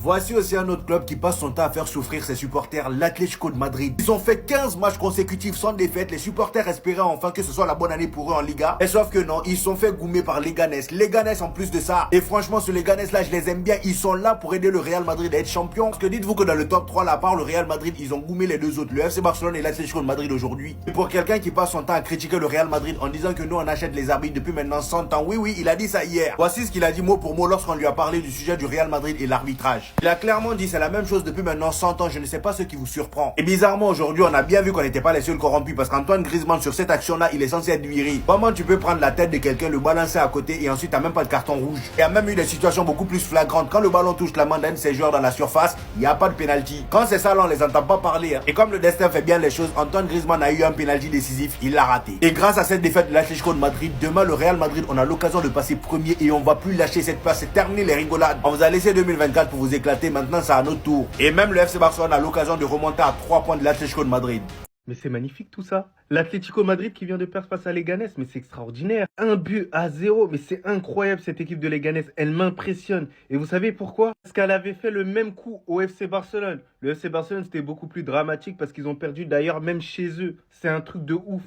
Voici aussi un autre club qui passe son temps à faire souffrir ses supporters, l'Atlético de Madrid. Ils ont fait 15 matchs consécutifs sans défaite. Les supporters espéraient enfin que ce soit la bonne année pour eux en Liga. Et sauf que non, ils sont fait goumer par Leganés. Leganés en plus de ça. Et franchement, ce Leganés là, je les aime bien. Ils sont là pour aider le Real Madrid à être champion. Parce que dites-vous que dans le top 3 là, à part le Real Madrid, ils ont goumé les deux autres, le FC Barcelone et l'Atlético de Madrid aujourd'hui. Et pour quelqu'un qui passe son temps à critiquer le Real Madrid en disant que nous on achète les arbitres depuis maintenant 100 ans. Oui, il a dit ça hier. Voici ce qu'il a dit mot pour mot lorsqu'on lui a parlé du sujet du Real Madrid et l'arbitrage. Il a clairement dit c'est la même chose depuis maintenant 100 ans, je ne sais pas ce qui vous surprend. Et bizarrement aujourd'hui on a bien vu qu'on n'était pas les seuls corrompus parce qu'Antoine Griezmann sur cette action là il est censé être viré. Comment tu peux prendre la tête de quelqu'un, le balancer à côté et ensuite t'as même pas de carton rouge. Il y a même eu des situations beaucoup plus flagrantes. Quand le ballon touche la main d'un de ses joueurs dans la surface, il n'y a pas de pénalty. Quand c'est ça là on les entend pas parler. Et comme le destin fait bien les choses, Antoine Griezmann a eu un pénalty décisif, il l'a raté. Et grâce à cette défaite de l'Atlético de Madrid, demain le Real Madrid on a l'occasion de passer premier et on va plus lâcher cette place. C'est terminé les rigolades. On vous a laissé 2024 pour vous éclater, maintenant c'est à notre tour. Et même le FC Barcelone a l'occasion de remonter à 3 points de l'Atlético de Madrid. Mais c'est magnifique tout ça. L'Atlético Madrid qui vient de perdre face à Leganés, mais c'est extraordinaire. 1-0, mais c'est incroyable cette équipe de Leganés. Elle m'impressionne. Et vous savez pourquoi? Parce qu'elle avait fait le même coup au FC Barcelone. Le FC Barcelone, c'était beaucoup plus dramatique parce qu'ils ont perdu d'ailleurs même chez eux. C'est un truc de ouf.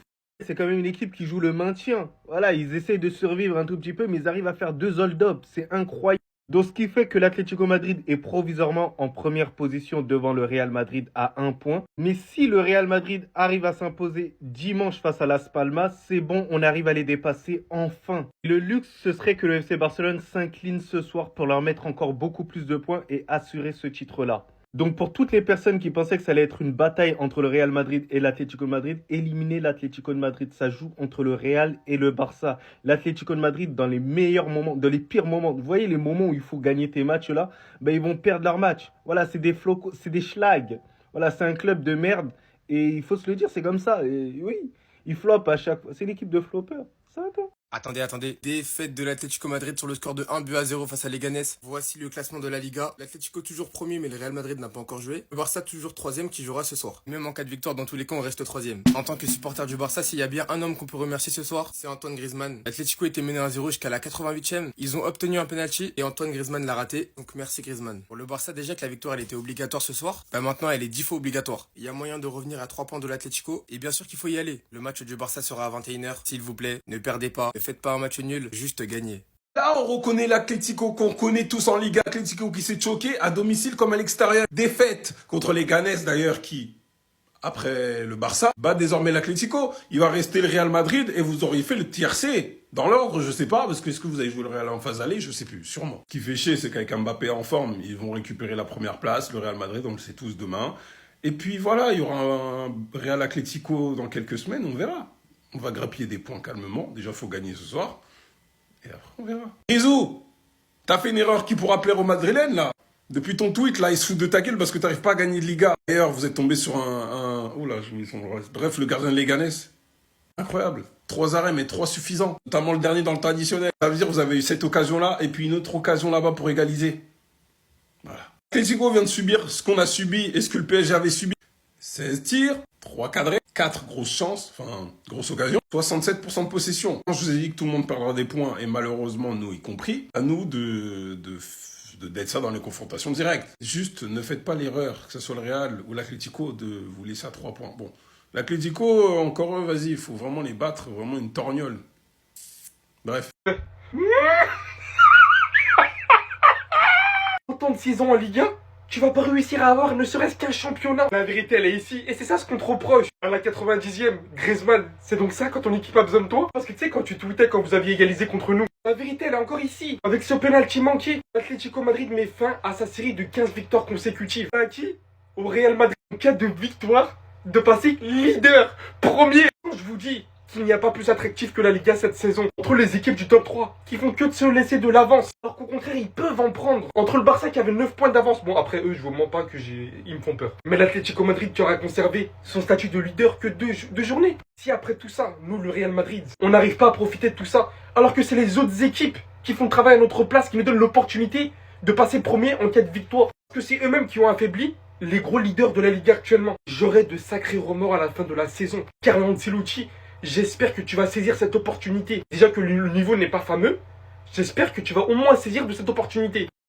C'est quand même une équipe qui joue le maintien. Voilà, ils essayent de survivre un tout petit peu, mais ils arrivent à faire 2 hold-up. C'est incroyable. Donc, ce qui fait que l'Atlético Madrid est provisoirement en première position devant le Real Madrid à 1 point. Mais si le Real Madrid arrive à s'imposer dimanche face à Las Palmas, c'est bon, on arrive à les dépasser enfin. Le luxe, ce serait que le FC Barcelone s'incline ce soir pour leur mettre encore beaucoup plus de points et assurer ce titre-là. Donc pour toutes les personnes qui pensaient que ça allait être une bataille entre le Real Madrid et l'Atlético de Madrid, éliminez l'Atlético de Madrid. Ça joue entre le Real et le Barça. L'Atlético de Madrid, dans les meilleurs moments, dans les pires moments, vous voyez les moments où il faut gagner tes matchs là, ben ils vont perdre leur match. Voilà, c'est des flocos, c'est des schlags. Voilà, c'est un club de merde et il faut se le dire, c'est comme ça. Et oui, ils flopent à chaque fois. C'est l'équipe de floppers. Ça va pas. Attendez. Défaite de l'Atlético Madrid sur le score de 1-0 face à Leganés. Voici le classement de la Liga. L'Atlético toujours premier, mais le Real Madrid n'a pas encore joué. Le Barça toujours troisième qui jouera ce soir. Même en cas de victoire, dans tous les cas, on reste troisième. En tant que supporter du Barça, s'il y a bien un homme qu'on peut remercier ce soir, c'est Antoine Griezmann. L'Atlético était mené 1-0 jusqu'à la 88e. Ils ont obtenu un penalty et Antoine Griezmann l'a raté. Donc merci Griezmann. Pour le Barça, déjà que la victoire elle était obligatoire ce soir, bah maintenant elle est 10 fois obligatoire. Il y a moyen de revenir à 3 points de l'Atlético et bien sûr qu'il faut y aller. Le match du Barça sera à 21h. S'il vous plaît, ne perdez pas. Ne faites pas un match nul. Juste gagner. Là, on reconnaît l'Atlético qu'on connaît tous en Liga. L'Atlético qui s'est choqué à domicile comme à l'extérieur. Défaite contre les Leganés d'ailleurs qui, après le Barça, bat désormais l'Atlético. Il va rester le Real Madrid et vous auriez fait le tiercé. Dans l'ordre, je sais pas, parce que est-ce que vous avez joué le Real en phase aller? Je sais plus, sûrement. Ce qui fait chier, c'est qu'avec Mbappé en forme, ils vont récupérer la première place. Le Real Madrid, on le sait tous demain. Et puis voilà, il y aura un Real Atlético dans quelques semaines, on verra. On va grappiller des points calmement. Déjà, il faut gagner ce soir. Et après, on verra. Grisou, t'as fait une erreur qui pourra plaire aux Madrilènes, là. Depuis ton tweet, là, ils se foutent de ta gueule parce que t'arrives pas à gagner de Liga. D'ailleurs, vous êtes tombé sur Oh là, j'ai mis son... Bref, le gardien de Leganés. Incroyable. 3 arrêts, mais 3 suffisants. Notamment le dernier dans le temps additionnel. Ça veut dire que vous avez eu cette occasion-là et puis une autre occasion là-bas pour égaliser. Voilà. L'Atlético vient de subir ce qu'on a subi et ce que le PSG avait subi. 16 tirs, 3 cadrés, 4 grosses chances, enfin, grosse occasion, 67% de possession. Quand je vous ai dit que tout le monde perdra des points, et malheureusement, nous y compris, à nous d'être ça dans les confrontations directes. Juste, ne faites pas l'erreur, que ce soit le Real ou l'Atlético, de vous laisser à 3 points. Bon, l'Atlético, encore eux, vas-y, il faut vraiment les battre, vraiment une torgnole. Bref. 36 ans en Ligue 1, tu vas pas réussir à avoir ne serait-ce qu'un championnat. La vérité, elle est ici. Et c'est ça ce qu'on te reproche. À la 90e, Griezmann, c'est donc ça quand ton équipe a besoin de toi? Parce que tu sais, quand tu tweetais quand vous aviez égalisé contre nous, la vérité, elle est encore ici. Avec ce penalty manqué, l'Atlético Madrid met fin à sa série de 15 victoires consécutives. À qui? Au Real Madrid. En cas de victoire, de passer leader, premier. Je vous dis qu'il n'y a pas plus attractif que la Liga cette saison. Entre les équipes du top 3, qui font que de se laisser de l'avance. Alors qu'au contraire, ils peuvent en prendre. Entre le Barça qui avait 9 points d'avance. Bon, après eux, je vous mens pas que ils me font peur. Mais l'Atlético Madrid qui aura conservé son statut de leader que deux journées. Si après tout ça, nous, le Real Madrid, on n'arrive pas à profiter de tout ça, alors que c'est les autres équipes qui font le travail à notre place, qui nous donnent l'opportunité de passer premier en cas de victoire. Parce que c'est eux-mêmes qui ont affaibli les gros leaders de la Ligue actuellement. J'aurai de sacrés remords à la fin de la saison. Carlo Ancelotti, j'espère que tu vas saisir cette opportunité. Déjà que le niveau n'est pas fameux, j'espère que tu vas au moins saisir de cette opportunité.